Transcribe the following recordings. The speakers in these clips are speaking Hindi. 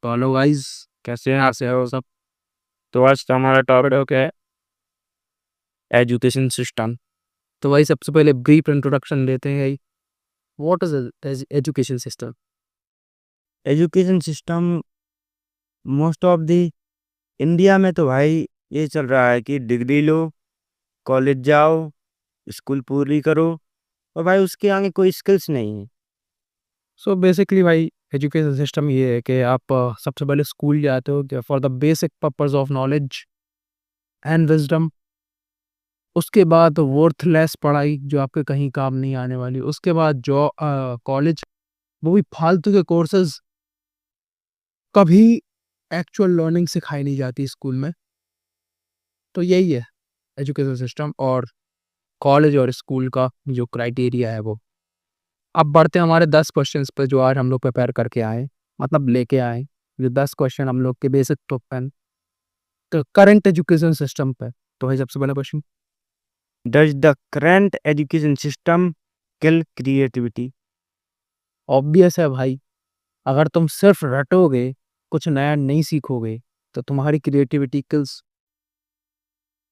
तो हेलो गाइस, कैसे हैं? कैसे हो सब? तो आज का हमारा टॉपिक क्या है? Education system. तो भाई सबसे पहले ब्रीफ इंट्रोडक्शन लेते हैं भाई। What is education system? Education system most of the India में तो भाई ये चल रहा है कि डिग्री लो, कॉलेज जाओ, स्कूल पूरी करो और भाई उसके आगे कोई स्किल्स नहीं है। सो बेसिकली भाई एजुकेशन सिस्टम ये है कि आप सबसे पहले स्कूल जाते हो for the basic purpose of knowledge and wisdom. उसके बाद वर्थलेस पढ़ाई जो आपके कहीं काम नहीं आने वाली। उसके बाद जो कॉलेज, वो भी फालतू के कोर्सेज, कभी एक्चुअल लर्निंग सिखाई नहीं जाती स्कूल में। तो यही है एजुकेशन सिस्टम और कॉलेज और स्कूल का जो क्राइटेरिया है वो। अब बढ़ते हैं हमारे 10 क्वेश्चंस पे जो आज हम लोग प्रिपेयर करके आए, मतलब लेके आए। जो 10 क्वेश्चन हम लोग के बेसिक तो पेन तो करंट एजुकेशन सिस्टम पे। तो भाई सबसे पहला question, does the current education system kill creativity? Obvious है भाई। अगर तुम सिर्फ रटोगे, कुछ नया नहीं सीखोगे, तो तुम्हारी क्रिएटिविटी किल्स।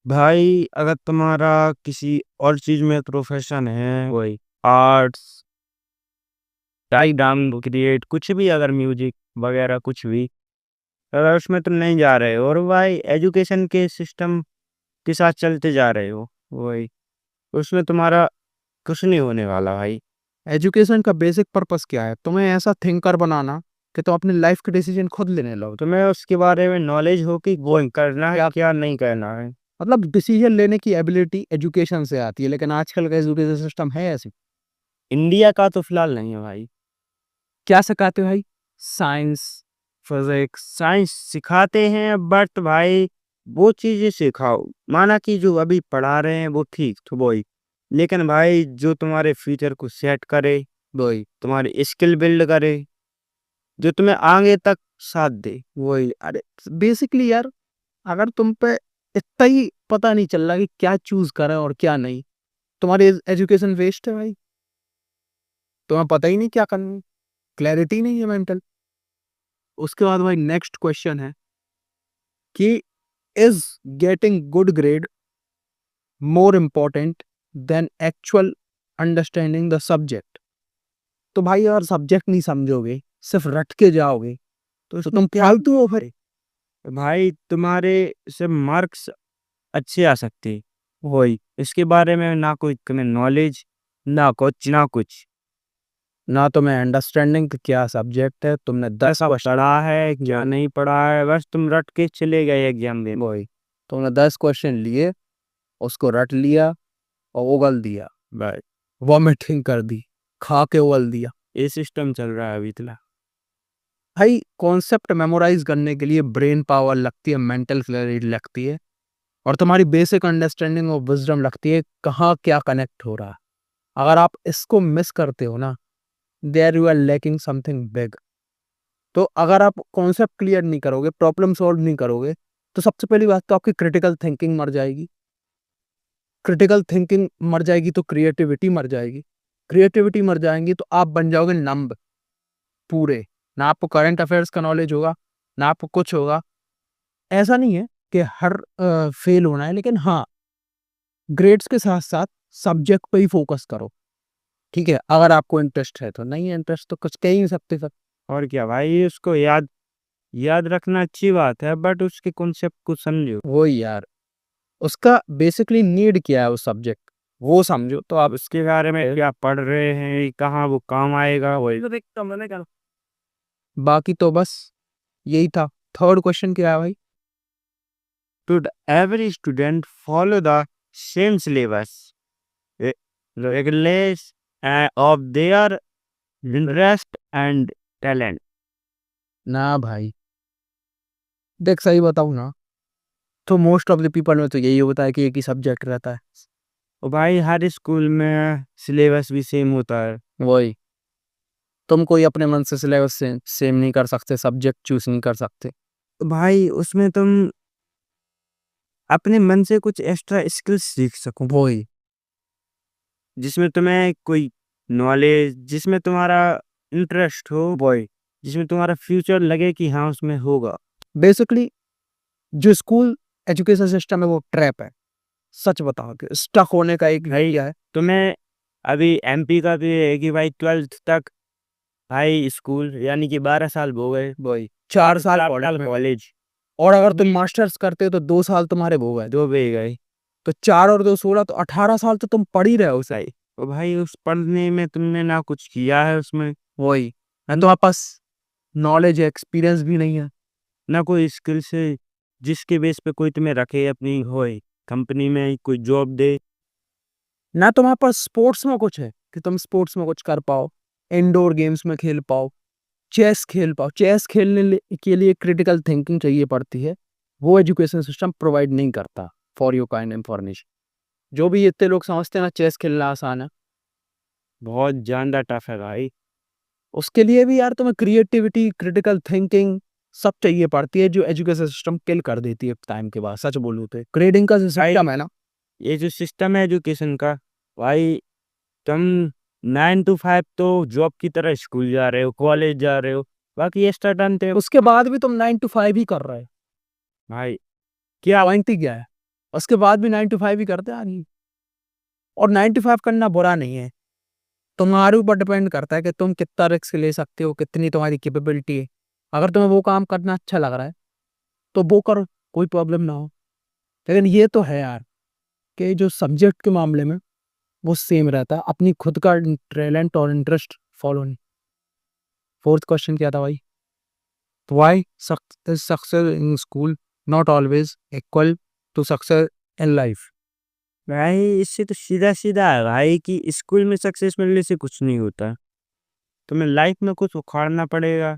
भाई अगर तुम्हारा किसी और चीज में प्रोफेशन है, वही आर्ट्स, डायग्राम क्रिएट, कुछ भी, अगर म्यूजिक वगैरह कुछ भी, अगर उसमें तुम नहीं जा रहे हो और भाई एजुकेशन के सिस्टम के साथ चलते जा रहे हो, वही उसमें तुम्हारा कुछ नहीं होने वाला भाई। एजुकेशन का बेसिक पर्पस क्या है? तुम्हें ऐसा थिंकर बनाना कि तुम अपनी लाइफ के डिसीजन खुद लेने लगो। तुम्हें उसके बारे में नॉलेज हो कि वो करना है क्या क्या नहीं करना है। मतलब डिसीजन लेने की एबिलिटी एजुकेशन से आती है, लेकिन आजकल का एजुकेशन सिस्टम है ऐसे। इंडिया का तो फिलहाल नहीं है भाई। क्या सिखाते हो भाई? Science, physics. साइंस सिखाते हैं बट भाई वो चीजें सिखाओ, माना कि जो अभी पढ़ा रहे हैं वो ठीक तो वही, लेकिन भाई जो तुम्हारे फ्यूचर को सेट करे, वही तुम्हारी स्किल बिल्ड करे, जो तुम्हें आगे तक साथ दे। वही अरे बेसिकली यार, अगर तुम पे इतना ही पता नहीं चल रहा कि क्या चूज करें और क्या नहीं, तुम्हारी एजुकेशन वेस्ट है भाई। तुम्हें पता ही नहीं क्या करना है, क्लैरिटी नहीं है मेंटल। उसके बाद भाई नेक्स्ट क्वेश्चन है कि is getting good grade more important then actual understanding the subject? तो भाई अगर सब्जेक्ट नहीं समझोगे, सिर्फ रट के जाओगे, तो तो इसमें तुम क्या फालतू हो फिर। भाई, तुम्हारे से मार्क्स अच्छे आ सकते हैं, वही इसके बारे में ना कोई तुम्हें नॉलेज, ना कुछ ना कुछ। ना तुम्हें अंडरस्टैंडिंग क्या सब्जेक्ट है, तुमने 10 ऐसा क्वेश्चन, पढ़ा है या नहीं पढ़ा है, बस तुम रट के चले गए एग्जाम में। वही तुमने 10 क्वेश्चन लिए, उसको रट लिया और उगल दिया, बस वॉमिटिंग कर दी, खा के उगल दिया। ये सिस्टम चल रहा है अभी तो। भाई कॉन्सेप्ट मेमोराइज करने के लिए ब्रेन पावर लगती है, मेंटल क्लैरिटी लगती है, और तुम्हारी बेसिक अंडरस्टैंडिंग और विजडम लगती है कहाँ क्या कनेक्ट हो रहा है। अगर आप इसको मिस करते हो ना, there you are lacking something big. तो अगर आप कॉन्सेप्ट क्लियर नहीं करोगे, प्रॉब्लम सॉल्व नहीं करोगे, तो सबसे पहली बात तो आपकी क्रिटिकल थिंकिंग मर जाएगी। क्रिटिकल थिंकिंग मर जाएगी तो क्रिएटिविटी मर जाएगी। क्रिएटिविटी मर जाएंगी तो आप बन जाओगे नंब पूरे। ना आपको करंट अफेयर्स का नॉलेज होगा, ना आपको कुछ होगा। ऐसा नहीं है कि हर फेल होना है, लेकिन हाँ, ग्रेड्स के साथ साथ सब्जेक्ट पे ही फोकस करो। ठीक है, अगर आपको इंटरेस्ट है तो। नहीं है इंटरेस्ट तो कुछ कह ही नहीं सकते सर। और क्या भाई, उसको याद याद रखना अच्छी बात है बट उसके कॉन्सेप्ट को समझो। वो यार, उसका बेसिकली नीड क्या है उस सब्जेक्ट, वो समझो तो आप। उसके बारे में क्या पढ़ रहे हैं, कहाँ वो काम आएगा, वही तो देखता हूँ मैंने। क्या बाकी तो बस यही था। थर्ड क्वेश्चन क्या है भाई? should every student follow the same syllabus regardless of their interest and talent? ना भाई, देख सही बताऊँ ना, तो मोस्ट ऑफ द पीपल में तो यही होता है कि एक ही सब्जेक्ट रहता है। और भाई हर स्कूल में सिलेबस भी सेम होता है। वही, तुम कोई अपने मन से सिलेबस से सेम नहीं कर सकते, सब्जेक्ट चूज नहीं कर सकते। तो भाई उसमें तुम अपने मन से कुछ एक्स्ट्रा स्किल्स सीख सको, वही जिसमें तुम्हें कोई नॉलेज, जिसमें तुम्हारा इंटरेस्ट हो, वही जिसमें तुम्हारा फ्यूचर लगे कि हाँ उसमें होगा। बेसिकली जो स्कूल एजुकेशन सिस्टम है वो ट्रैप है, सच बताओ कि स्टक होने का एक भाई क्या है। तुम्हें अभी एमपी का भी है कि भाई 12th तक भाई स्कूल यानी कि 12 साल हो गए, वही 4 साल 4 कॉलेज साल में, कॉलेज, और अगर तुम मास्टर्स करते हो तो 2 साल तुम्हारे वो है, 2 बज गए तो 4 और 2 16, तो 18 साल तो तुम पढ़ ही रहे हो सही। तो भाई उस पढ़ने में तुमने ना कुछ किया है उसमें, वही ना तुम्हारे पास नॉलेज एक्सपीरियंस भी नहीं है। ना कोई स्किल से जिसके बेस पे कोई तुम्हें रखे अपनी होए कंपनी में कोई जॉब दे। ना तुम्हारे पास स्पोर्ट्स में कुछ है कि तुम स्पोर्ट्स में कुछ कर पाओ, इंडोर गेम्स में खेल पाओ, चेस खेल पाओ। चेस खेलने के लिए क्रिटिकल थिंकिंग चाहिए पड़ती है, वो एजुकेशन सिस्टम प्रोवाइड नहीं करता। फॉर योर काइंड इंफॉर्मेशन, जो भी इतने लोग समझते हैं ना चेस खेलना आसान है, बहुत ज्यादा टफ है भाई। उसके लिए भी यार तुम्हें क्रिएटिविटी, क्रिटिकल थिंकिंग सब चाहिए पड़ती है, जो एजुकेशन सिस्टम किल कर देती है टाइम के बाद। सच बोलूं तो ग्रेडिंग का जो भाई सिस्टम है ना, ये जो सिस्टम है एजुकेशन का, भाई तुम 9 to 5 तो जॉब की तरह स्कूल जा रहे हो, कॉलेज जा रहे हो, बाकी एक्स्ट्रा टाइम थे उसके बाद भी तुम 9 to 5 ही कर रहे हो। भाई क्या पॉइंट ही क्या है, उसके बाद भी 9 to 5 ही करते आ रही। और 9 to 5 करना बुरा नहीं है, तुम्हारे ऊपर डिपेंड करता है कि तुम कितना रिस्क ले सकते हो, कितनी तुम्हारी कैपेबिलिटी है। अगर तुम्हें वो काम करना अच्छा लग रहा है तो वो करो, कोई प्रॉब्लम ना हो। लेकिन ये तो है यार कि जो सब्जेक्ट के मामले में वो सेम रहता है, अपनी खुद का टैलेंट और इंटरेस्ट फॉलो नहीं। फोर्थ क्वेश्चन क्या था भाई? Why success in school not always equal to success in life? भाई इससे तो सीधा सीधा है भाई कि स्कूल में सक्सेस मिलने से कुछ नहीं होता, तुम्हें लाइफ में कुछ उखाड़ना पड़ेगा,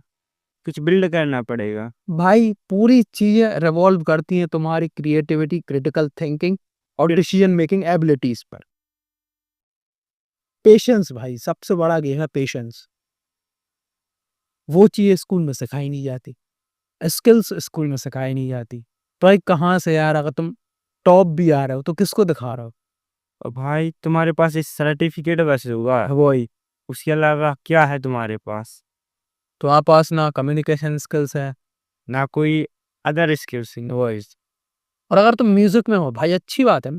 कुछ बिल्ड करना पड़ेगा। भाई पूरी चीजें रिवॉल्व करती हैं तुम्हारी क्रिएटिविटी, क्रिटिकल थिंकिंग और डिसीजन मेकिंग एबिलिटीज पर। पेशेंस भाई सबसे बड़ा गेम है, पेशेंस। वो चीज़ स्कूल में सिखाई नहीं जाती, स्किल्स स्कूल में सिखाई नहीं जाती। भाई कहाँ से यार, अगर तुम टॉप भी आ रहे हो तो किसको दिखा रहे हो? और भाई तुम्हारे पास इस सर्टिफिकेट वैसे होगा, वही, उसके अलावा क्या है तुम्हारे पास? तुम्हारे पास ना कम्युनिकेशन स्किल्स है, ना कोई अदर स्किल्स, वही। और अगर तुम म्यूजिक में हो भाई अच्छी बात है,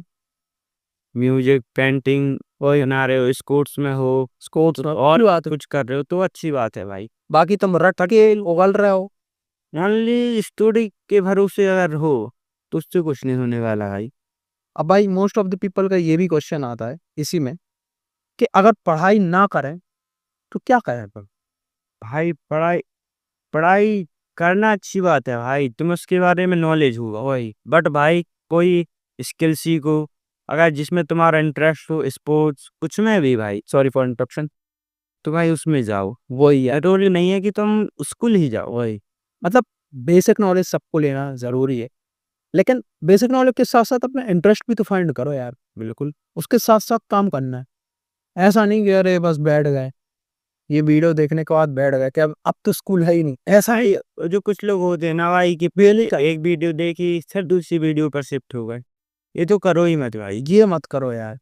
म्यूजिक, पेंटिंग वही बना रहे हो, स्पोर्ट्स में हो स्कोर्स में और अच्छी बात है। कुछ कर रहे हो तो अच्छी बात है भाई। बाकी तुम रट के उगल रहे हो। ओनली स्टोरी के भरोसे अगर हो तो उससे कुछ नहीं होने वाला भाई। अब भाई मोस्ट ऑफ द पीपल का ये भी क्वेश्चन आता है इसी में कि अगर पढ़ाई ना करें तो क्या करें फिर? भाई पढ़ाई पढ़ाई करना अच्छी बात है भाई, तुम्हें उसके बारे में नॉलेज होगा, वही, बट भाई कोई स्किल सीखो अगर जिसमें तुम्हारा इंटरेस्ट हो, स्पोर्ट्स कुछ में भी भाई, सॉरी फॉर इंटरप्शन। तो भाई उसमें जाओ। वही है, जरूरी नहीं है कि तुम स्कूल ही जाओ। वही मतलब बेसिक नॉलेज सबको लेना जरूरी है, लेकिन बेसिक नॉलेज के साथ साथ अपना इंटरेस्ट भी तो फाइंड करो यार। बिल्कुल। उसके साथ साथ काम करना है, ऐसा नहीं कि अरे बस बैठ गए, ये वीडियो देखने के बाद बैठ गए कि अब तो स्कूल है ही नहीं, ऐसा ही। जो कुछ लोग होते हैं ना भाई कि पहले एक वीडियो देखी फिर दूसरी वीडियो पर शिफ्ट हो गए, ये तो करो ही मत भाई। ये मत करो यार।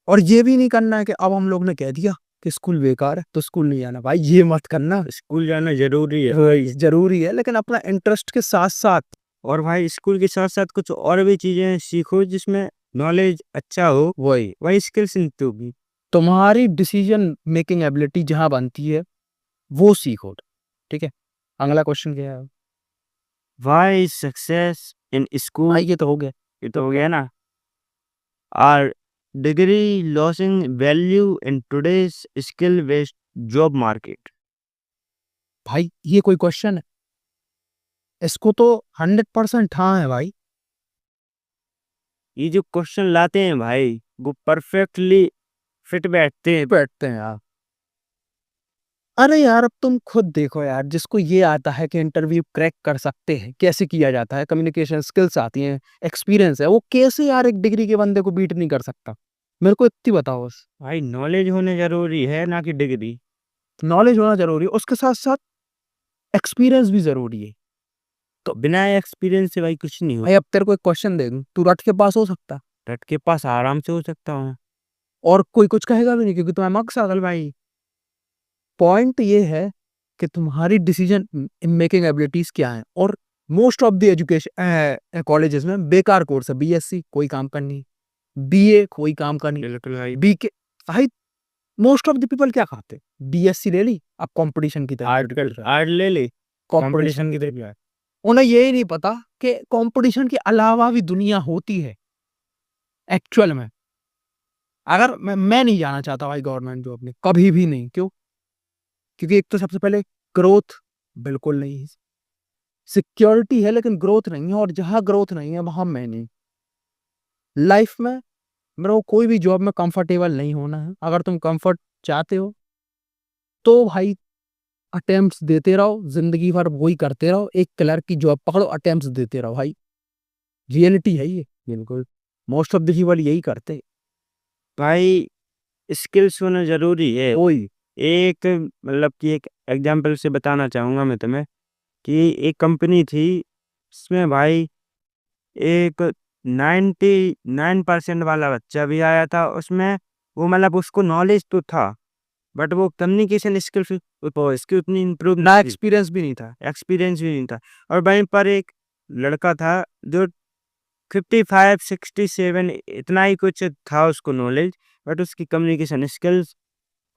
और ये भी नहीं करना है कि अब हम लोग ने कह दिया कि स्कूल बेकार है तो स्कूल नहीं जाना, भाई ये मत करना। स्कूल जाना जरूरी है वही, जरूरी है लेकिन अपना इंटरेस्ट के साथ साथ। और भाई स्कूल के साथ साथ कुछ और भी चीजें सीखो जिसमें नॉलेज अच्छा हो, वही वही स्किल सीखते होगी। तुम्हारी डिसीजन मेकिंग एबिलिटी जहां बनती है वो सीखो, ठीक है। अगला क्वेश्चन क्या है? वाई सक्सेस इन हाँ स्कूल, ये तो हो गया। ये तो हो गया ना। Are degree losing value in today's skill based job market. भाई ये कोई क्वेश्चन है? इसको तो 100% हाँ है भाई। ये जो क्वेश्चन लाते हैं भाई वो परफेक्टली फिट बैठते हैं। बैठते हैं यार। अरे यार अब तुम खुद देखो यार, जिसको ये आता है कि इंटरव्यू क्रैक कर सकते हैं, कैसे किया जाता है, कम्युनिकेशन स्किल्स आती हैं, एक्सपीरियंस है, वो कैसे यार एक डिग्री के बंदे को बीट नहीं कर सकता? मेरे को इतनी बताओ बस। भाई नॉलेज होने जरूरी है ना कि डिग्री। नॉलेज होना जरूरी है, उसके साथ साथ एक्सपीरियंस भी जरूरी है। तो बिना एक्सपीरियंस से भाई कुछ नहीं हो। भाई अब तेरे को एक क्वेश्चन दे दूं, तू रट के पास हो सकता है? रट के पास आराम से हो सकता हूँ। और कोई कुछ कहेगा भी नहीं क्योंकि तुम्हें मक्स अगल भाई। पॉइंट ये है कि तुम्हारी डिसीजन मेकिंग एबिलिटीज क्या हैं। और most of the education colleges में बेकार कोर्स है, बीएससी कोई काम का नहीं, बीए कोई काम का नहीं, बिल्कुल भाई। बीके भाई मोस्ट ऑफ द पीपल क्या खाते, बीएससी ले ली, अब कंपटीशन की तरफ आर्ट ले ले, कंपटीशन कंपटीशन की तरफ जाए। उन्हें यही नहीं पता कि कंपटीशन के अलावा भी दुनिया होती है एक्चुअल में। अगर मैं नहीं जाना चाहता भाई गवर्नमेंट जॉब में, कभी भी नहीं। क्यों? क्योंकि एक तो सबसे पहले ग्रोथ बिल्कुल नहीं है, सिक्योरिटी है लेकिन ग्रोथ नहीं है, और जहां ग्रोथ नहीं है वहां मैं नहीं। लाइफ में मेरे को कोई भी जॉब में कंफर्टेबल नहीं होना है। अगर तुम कंफर्ट चाहते हो तो भाई अटेम्प्ट्स देते रहो, जिंदगी भर वही करते रहो, एक क्लर्क की जॉब पकड़ो, अटेम्प्ट्स देते रहो भाई, रियलिटी है ये। बिल्कुल मोस्ट ऑफ द पीपल यही करते। भाई, स्किल्स होना ज़रूरी है। कोई एक मतलब कि एक एग्ज़ाम्पल से बताना चाहूँगा मैं तुम्हें कि एक कंपनी थी, उसमें भाई एक 99% वाला बच्चा भी आया था उसमें। वो मतलब उसको नॉलेज तो था, बट वो कम्युनिकेशन स्किल्स उसकी उतनी इम्प्रूव ना नहीं थी, एक्सपीरियंस भी नहीं था। एक्सपीरियंस भी नहीं था। और वहीं पर एक लड़का था जो 55, 67 इतना ही कुछ था उसको नॉलेज, बट उसकी कम्युनिकेशन स्किल्स,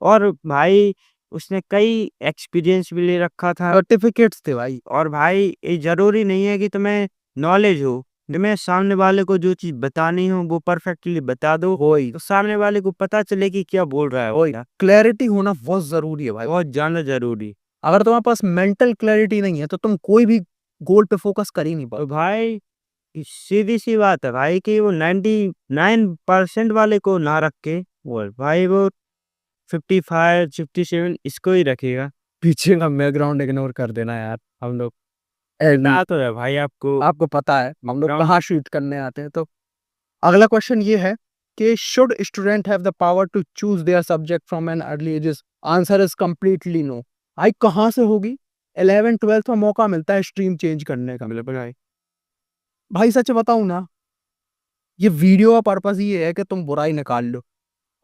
और भाई उसने कई एक्सपीरियंस भी ले रखा था। सर्टिफिकेट्स थे भाई। और भाई ये ज़रूरी नहीं है कि तुम्हें नॉलेज हो, तुम्हें सामने वाले को जो चीज़ बतानी हो वो परफेक्टली बता दो, वही तो सामने वाले को पता चले कि क्या बोल रहा है वो। वही क्लैरिटी होना बहुत जरूरी है भाई। बहुत ज़्यादा ज़रूरी। अगर तुम्हारे पास मेंटल क्लैरिटी नहीं है तो तुम कोई भी गोल पे फोकस कर ही नहीं और पाओगे। भाई सीधी सी बात है भाई कि वो 99% वाले को ना रख के वो भाई वो 55, 57 इसको ही रखेगा। पीछे का बैकग्राउंड इग्नोर कर देना यार, हम लोग ना तो है भाई आपको आपको पता है हम लोग ग्राउंड। कहाँ शूट करने आते हैं। तो अगला क्वेश्चन ये है कि should student have the power to choose their subject from an early ages. Answer is completely no. भाई कहाँ से होगी? 11 12 में मौका मिलता है स्ट्रीम चेंज करने का। बिल्कुल भाई। भाई सच बताऊं ना, ये वीडियो का पर्पस ये है कि तुम बुराई निकाल लो,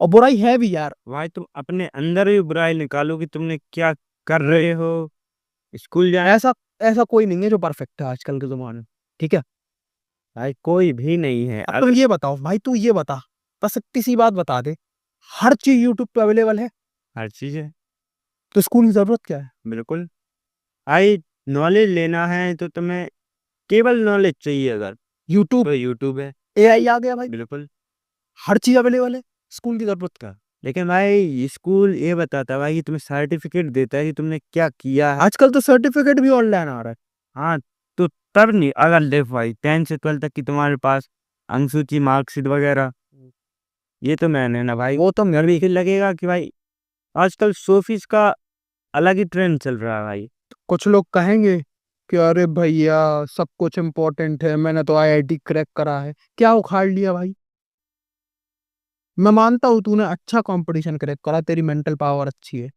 और बुराई है भी यार। भाई तुम अपने अंदर ही बुराई निकालो कि तुमने क्या कर रहे हो। स्कूल जाए ऐसा ऐसा कोई नहीं है जो परफेक्ट है आजकल के जमाने में, ठीक है? भाई, कोई भी नहीं है। अब तुम ये बताओ भाई, तू ये बता, बस इतनी सी बात बता दे, हर चीज यूट्यूब पे अवेलेबल है, हर चीज़ है। तो स्कूल की जरूरत क्या है? बिल्कुल भाई, नॉलेज लेना है तो तुम्हें केवल नॉलेज चाहिए अगर, यूट्यूब, तो यूट्यूब है। एआई आ गया भाई, बिल्कुल। हर चीज अवेलेबल है, स्कूल की जरूरत क्या है? लेकिन भाई स्कूल ये बताता है भाई कि तुम्हें सर्टिफिकेट देता है कि तुमने क्या किया है। आजकल तो सर्टिफिकेट भी ऑनलाइन आ रहा है। हाँ, तो तब नहीं, अगर देख भाई 10 से 12 तक की तुम्हारे पास अनुसूची मार्कशीट वगैरह, ये तो मैंने ना भाई, वो तो मेरे भी। फिर लगेगा कि भाई आजकल शोफीस का अलग ही ट्रेंड चल रहा है भाई। कुछ लोग कहेंगे कि अरे भैया सब कुछ इम्पोर्टेंट है, मैंने तो आईआईटी क्रैक करा है, क्या उखाड़ लिया भाई? मैं मानता हूँ तूने अच्छा कंपटीशन क्रैक करा, तेरी मेंटल पावर अच्छी है।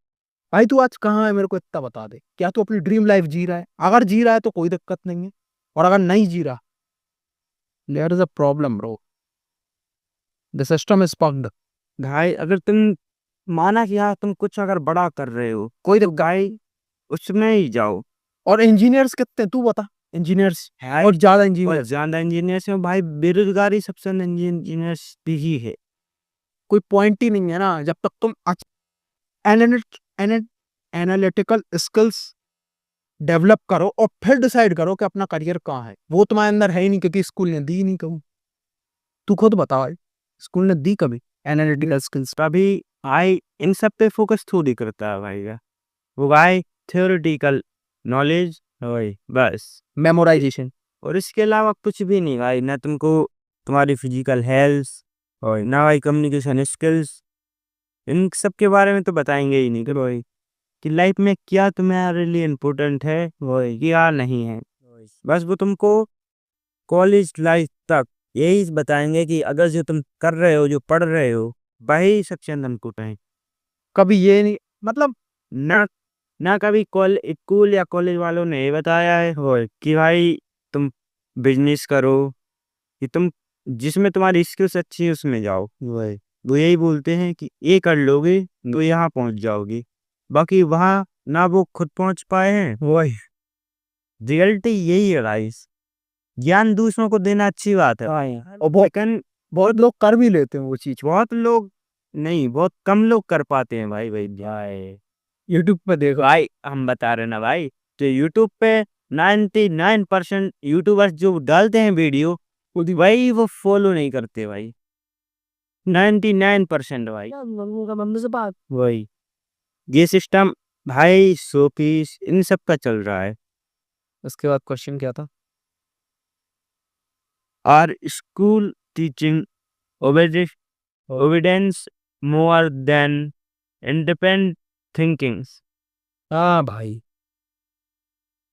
भाई तू आज कहाँ है मेरे को इतना बता दे। क्या तू अपनी ड्रीम लाइफ जी रहा है? अगर जी रहा है तो कोई दिक्कत नहीं है, और अगर नहीं जी रहा, there is a problem bro, the system is fucked. भाई अगर तुम माना कि हाँ तुम कुछ अगर बड़ा कर रहे हो कोई तो दिक्कत। भाई उसमें ही जाओ। और इंजीनियर्स कितने हैं? तू बता, इंजीनियर्स है और ज्यादा और इंजीनियर्स, ज्यादा इंजीनियर्स हैं भाई, बेरोजगारी सबसे इंजीनियर्स भी ही है। कोई पॉइंट ही नहीं है ना जब तक तुम एनालिटिकल स्किल्स डेवलप करो और फिर डिसाइड करो कि अपना करियर कहाँ है। वो तुम्हारे अंदर है ही नहीं क्योंकि स्कूल ने दी ही नहीं कहूँ। तू खुद बता भाई, स्कूल ने दी कभी एनालिटिकल स्किल्स? तभी भाई इन सब पे फोकस थोड़ी करता है भाई का, वो भाई थियोरेटिकल नॉलेज वही बस। मेमोराइजेशन। और इसके अलावा कुछ भी नहीं भाई, ना तुमको तुम्हारी फिजिकल हेल्थ और ना भाई कम्युनिकेशन स्किल्स, इन सब के बारे में तो बताएंगे ही नहीं कि भाई कि लाइफ में क्या तुम्हारे लिए इम्पोर्टेंट है वही क्या नहीं है। बस वो तुमको कॉलेज लाइफ तक यही बताएंगे कि अगर जो तुम कर रहे हो, जो पढ़ रहे हो, वही सक्सेस इनपुट है। कभी ये नहीं, मतलब ना ना कभी स्कूल या कॉलेज वालों ने ये बताया है और कि भाई तुम बिजनेस करो, कि तुम जिसमें तुम्हारी स्किल्स अच्छी है उसमें जाओ। वही वो यही बोलते हैं कि ये कर लोगे तो यहाँ पहुँच जाओगे, बाकी वहाँ ना वो खुद पहुंच पाए हैं। वही रियलिटी यही है गाइस। ज्ञान दूसरों को देना अच्छी बात है, और बहुत लेकिन बहुत लोग कर भी लेते हैं वो चीज बहुत लोग नहीं, बहुत कम लोग कर पाते हैं भाई। भाई यूट्यूब पे देखो। भाई हम बता रहे ना भाई, तो यूट्यूब पे 99% यूट्यूबर्स जो डालते हैं वीडियो, वही वो फॉलो नहीं करते भाई। 99% भाई वही। ये सिस्टम भाई शोपीस इन सब का चल रहा है। उसके बाद क्वेश्चन क्या था? Are school teaching obedience more than independent thinking. हाँ भाई,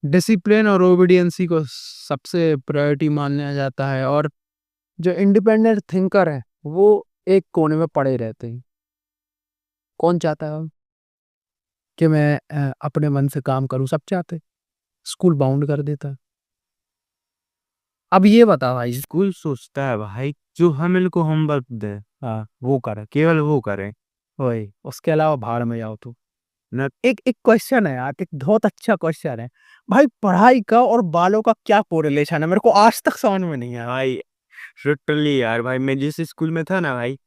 डिसिप्लिन और ओबीडियंसी को सबसे प्रायोरिटी माना जाता है, और जो इंडिपेंडेंट थिंकर है वो एक कोने में पड़े रहते हैं। कौन चाहता है अब कि मैं अपने मन से काम करूं? सब चाहते हैं। स्कूल बाउंड कर देता है। अब ये बता भाई। स्कूल सोचता है भाई जो हम इनको होमवर्क दे, हाँ, वो करें, केवल वो करें। वही, उसके अलावा भाड़ में जाओ तो। न एक एक क्वेश्चन है यार, एक बहुत अच्छा क्वेश्चन है भाई, पढ़ाई का और बालों का क्या कोरिलेशन है? मेरे को आज तक समझ में नहीं आया। भाई लिटरली यार भाई, मैं जिस स्कूल में था ना भाई,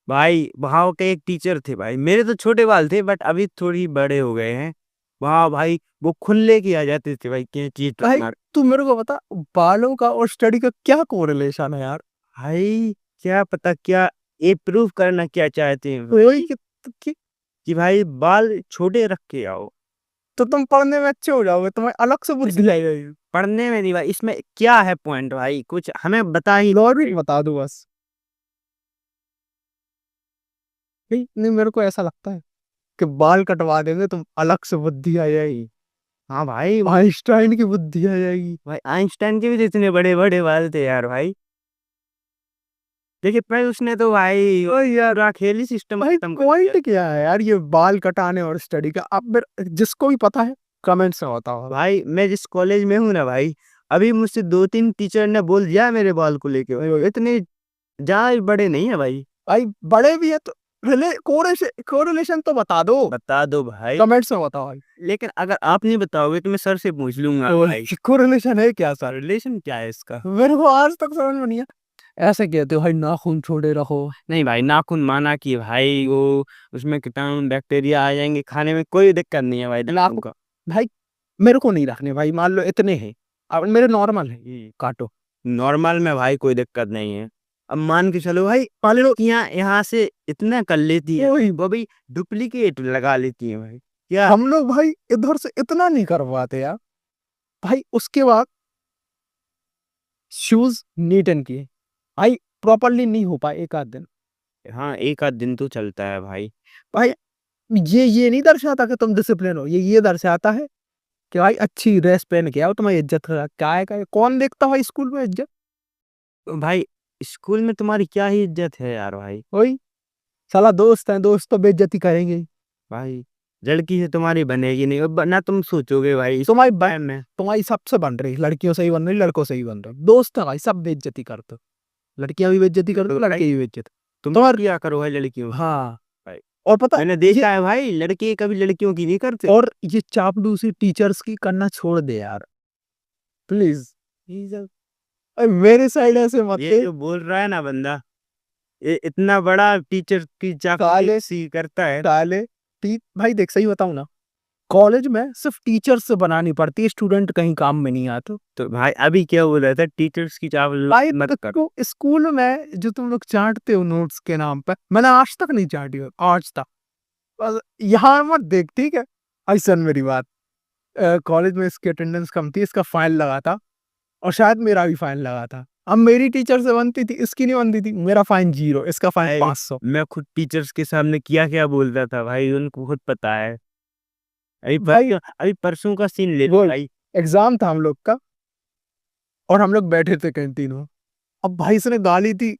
भाई वहाँ के एक टीचर थे भाई, मेरे तो छोटे बाल थे बट अभी थोड़ी बड़े हो गए हैं। वहाँ भाई वो खुले किए आ जाते थे भाई, क्या चीज भाई तू मेरे को बता, बालों का और स्टडी का क्या कोरिलेशन है यार? भाई क्या पता क्या ये प्रूव करना क्या चाहते हैं वही कि कि भाई बाल छोटे रख के आओ। तो तुम पढ़ने में अच्छे हो जाओगे, तुम्हें अलग से बुद्धि लाई जाएगी। पढ़ने में नहीं भाई, इसमें क्या है पॉइंट भाई, कुछ हमें बता ही। लॉजिक बता दो बस। नहीं नहीं, मेरे को ऐसा लगता है कि बाल कटवा देंगे तुम अलग से बुद्धि आ जाएगी। हाँ भाई आइंस्टाइन की बुद्धि आ जाएगी। भाई आइंस्टाइन के भी तो इतने बड़े बड़े बाल थे यार भाई। देखिए पर उसने तो भाई ओ यार, पूरा खेल ही सिस्टम भाई खत्म कर दिया। पॉइंट क्या है यार ये बाल कटाने और स्टडी का? अब मेरे जिसको भी पता है कमेंट्स में बताओ। भाई मैं जिस कॉलेज में हूँ ना भाई, अभी मुझसे 2-3 टीचर ने बोल दिया मेरे बाल को लेके, भाई इतने ज्यादा बड़े नहीं है भाई। भाई बड़े भी है तो कोरिलेशन तो बता दो। बता दो भाई, कमेंट्स में बताओ भाई। लेकिन अगर आप नहीं बताओगे तो मैं सर से पूछ लूंगा भाई। कोरिलेशन है क्या सर? रिलेशन क्या है इसका। मेरे को आज तक समझ में नहीं आया। ऐसे कहते हो भाई नाखून छोड़े रखो। नहीं भाई नाखून माना कि भाई वो उसमें कीटाणु बैक्टीरिया आ जाएंगे, खाने में कोई दिक्कत नहीं है भाई नाखून का। भाई मेरे को नहीं रखने भाई, मान लो इतने हैं, अब मेरे नॉर्मल है, काटो। नॉर्मल में भाई कोई दिक्कत नहीं है। अब मान के चलो भाई, मान लो कि यहाँ से इतना कर लेती है, वो भी डुप्लीकेट लगा लेती है भाई, क्या हम लोग भाई इधर से इतना नहीं करवाते यार। भाई उसके बाद शूज नीट एंड किए भाई, प्रॉपरली नहीं हो पाए एक आध दिन। हाँ एक आध दिन तो चलता है भाई। भाई ये नहीं दर्शाता कि तुम डिसिप्लिन हो, ये दर्शाता है कि भाई अच्छी ड्रेस पहन के आओ, तुम्हें इज्जत करा क्या है का? कौन देखता भाई स्कूल में इज्जत? तो भाई स्कूल में तुम्हारी क्या ही इज्जत है यार भाई। वही, साला दोस्त है, दोस्त तो बेइज्जती करेंगे ही। भाई लड़की से तुम्हारी बनेगी नहीं, ना तुम सोचोगे भाई इस तुम्हारी टाइम में। तुम्हारी सबसे बन रही, लड़कियों से ही बन रही, लड़कों से ही बन रही। दोस्त है भाई, सब बेइज्जती करते हो। लड़कियां भी बेइज्जती करते हो, लड़के भी बेइज्जत। तुम तुम्हार क्या करो भाई लड़कियों में? हाँ। भाई और पता है मैंने ये, देखा है भाई, लड़के कभी लड़कियों की नहीं करते। और ये चापलूसी टीचर्स की करना छोड़ दे यार, प्लीज। मेरे साइड ऐसे मत ये थे। जो बोल रहा है ना बंदा, ये इतना बड़ा टीचर की साले चापलूसी करता है। साले भाई देख, सही बताऊं ना, कॉलेज में सिर्फ टीचर्स से बनानी पड़ती है, स्टूडेंट कहीं काम में नहीं आते। तो भाई अभी क्या बोल रहा था, टीचर्स की भाई चापलूसी मत कर। तो स्कूल में जो तुम लोग चाटते हो नोट्स के नाम पे, मैंने आज तक नहीं चाटी हो, आज तक। बस यहाँ मत देख, ठीक है? ऐसा मेरी बात, कॉलेज में इसकी अटेंडेंस कम थी, इसका फाइन लगा था, और शायद मेरा भी फाइन लगा था। अब मेरी टीचर से बनती थी, इसकी नहीं बनती थी। मेरा फाइन 0, इसका फाइन 500। मैं खुद टीचर्स के सामने क्या क्या बोलता था भाई, उनको खुद पता है। भाई अभी परसों का सीन ले लो वो भाई। एग्जाम था हम लोग का, और हम लोग बैठे थे कैंटीन में। अब भाई इसने गाली दी,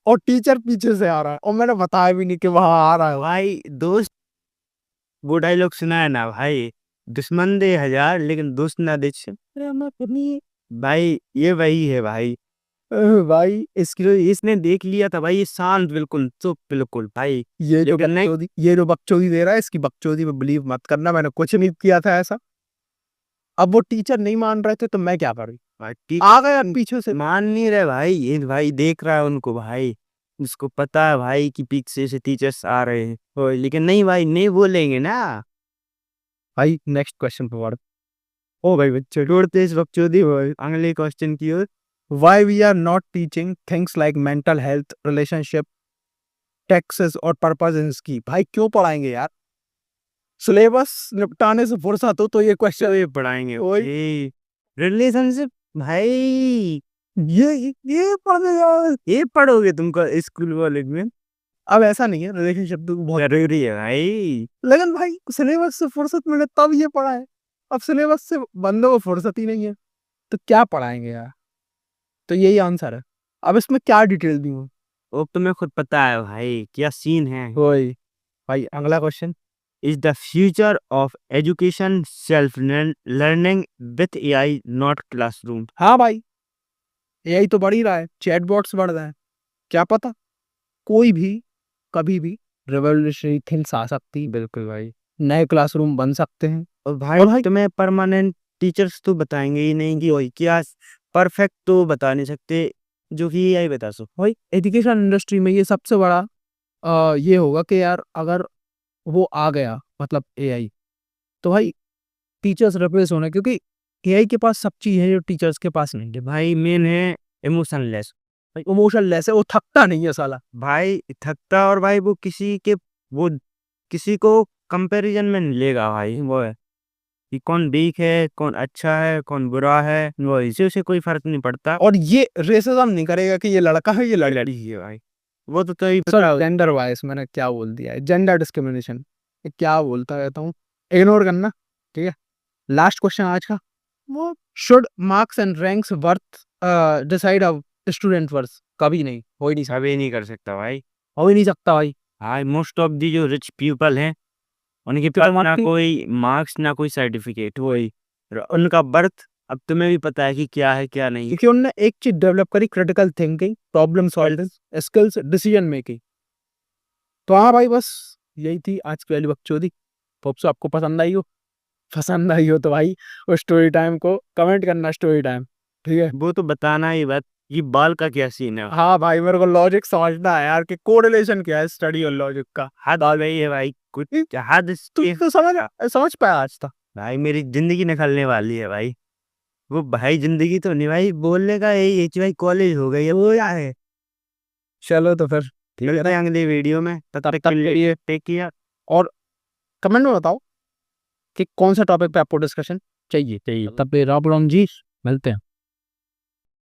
और टीचर पीछे से आ रहा है, और मैंने बताया भी नहीं कि वहां आ रहा है। भाई दोस्त, वो डायलॉग सुना है ना भाई, दुश्मन दे हजार लेकिन दोस्त ना दे 100। भाई ये वही है भाई। भाई इसने देख लिया था भाई, ये शांत बिल्कुल चुप बिल्कुल भाई। ये जो लेकिन नहीं बकचोदी दे रहा है, इसकी बकचोदी पे बिलीव मत करना, मैंने कुछ नहीं किया था ऐसा। अब वो टीचर नहीं मान रहे थे तो मैं क्या करूँ, भाई आ गया पीछे से। मान नहीं रहे भाई, ये भाई देख रहा है उनको भाई, उसको पता है भाई कि पीछे से टीचर्स आ रहे हैं, लेकिन नहीं भाई, नहीं बोलेंगे ना। भाई नेक्स्ट क्वेश्चन पे बढ़। ओ भाई बच्चे छोड़ते इस बकचोदी भाई, अगले क्वेश्चन की ओर। Why we are not teaching things like mental health, relationship, taxes और purpose in की, भाई क्यों पढ़ाएंगे यार, सिलेबस निपटाने से फुर्सत हो तो ये क्वेश्चन ये पढ़ाएंगे वही रिलेशनशिप भाई, ये पढ़ने यार। ये पढ़ोगे तुमको स्कूल कॉलेज में, अब ऐसा नहीं है, रिलेशनशिप तो बहुत, जरूरी है भाई। लेकिन भाई सिलेबस से फुर्सत मिले तब ये पढ़ाए, अब सिलेबस से बंदों को फुर्सत ही नहीं है तो क्या पढ़ाएंगे यार, तो यही आंसर है। अब इसमें क्या डिटेल दी हूँ, वो तुम्हें खुद पता है भाई क्या सीन है। वही। भाई अगला question. Is the future of education self learning with AI not classroom. हाँ भाई, एआई तो बढ़ ही रहा है, चैटबॉट्स बढ़ रहे हैं, क्या पता कोई भी कभी भी रेवोल्यूशनरी थिंग्स आ सकती, बिल्कुल भाई। नए क्लासरूम बन सकते हैं। और भाई तुम्हें परमानेंट टीचर्स तो बताएंगे ही नहीं कि वही क्या, परफेक्ट तो बता नहीं सकते जो कि एआई बता सो। भाई एजुकेशन इंडस्ट्री में ये सबसे बड़ा ये होगा कि यार अगर वो आ गया मतलब एआई, तो भाई टीचर्स रिप्लेस होने, क्योंकि एआई के पास सब चीज है जो टीचर्स के पास नहीं है। भाई मेन है इमोशनलेस। भाई इमोशन लेस है, वो थकता नहीं है साला। भाई थकता, और भाई वो किसी को कंपैरिजन में नहीं लेगा भाई, वो है कि कौन वीक है, कौन अच्छा है, कौन बुरा है, वो इसी से कोई फर्क नहीं पड़ता। और ये रेसिज्म नहीं करेगा कि ये लड़का है ये लड़की है भाई, वो तो कहीं सर जेंडर वाइज मैंने क्या बोल दिया है, जेंडर डिस्क्रिमिनेशन, क्या बोलता रहता हूँ, इग्नोर करना, ठीक है। लास्ट क्वेश्चन आज का, वो should marks and ranks worth decide of student worth, कभी नहीं, हो ही नहीं सकता, कभी नहीं कर सकता भाई। हो ही नहीं सकता भाई। भाई मोस्ट ऑफ दी जो रिच पीपल हैं, उनके क्या पास ना मार्क्स कोई मार्क्स ना कोई सर्टिफिकेट, वही उनका बर्थ अब तुम्हें भी पता है कि क्या है क्या नहीं। क्योंकि उन्होंने एक चीज डेवलप करी, critical thinking, problem solving skills, decision making. तो हाँ भाई बस यही थी आज की वाली बकचोदी, होप सो आपको पसंद आई हो तो भाई उस स्टोरी टाइम को कमेंट करना, स्टोरी टाइम, ठीक है। वो तो बताना ही बात, ये बाल का क्या सीन है। हाँ भाई मेरे को लॉजिक समझना है यार कि कोरिलेशन क्या है स्टडी और लॉजिक का। हद आ गई है भाई, कुछ हद तू तो समझ पाया आज तक। भाई मेरी जिंदगी निकलने वाली है भाई। वो भाई जिंदगी तो नहीं भाई, बोलने का यही है कि भाई कॉलेज हो गई है, वो क्या है। चलो तो फिर ठीक है मिलते ना, हैं अगले वीडियो में, तब तब तक तक के के लिए लिए टेक केयर। और कमेंट में बताओ कि कौन सा टॉपिक पे आपको डिस्कशन चाहिए, तब पे राम जी मिलते हैं।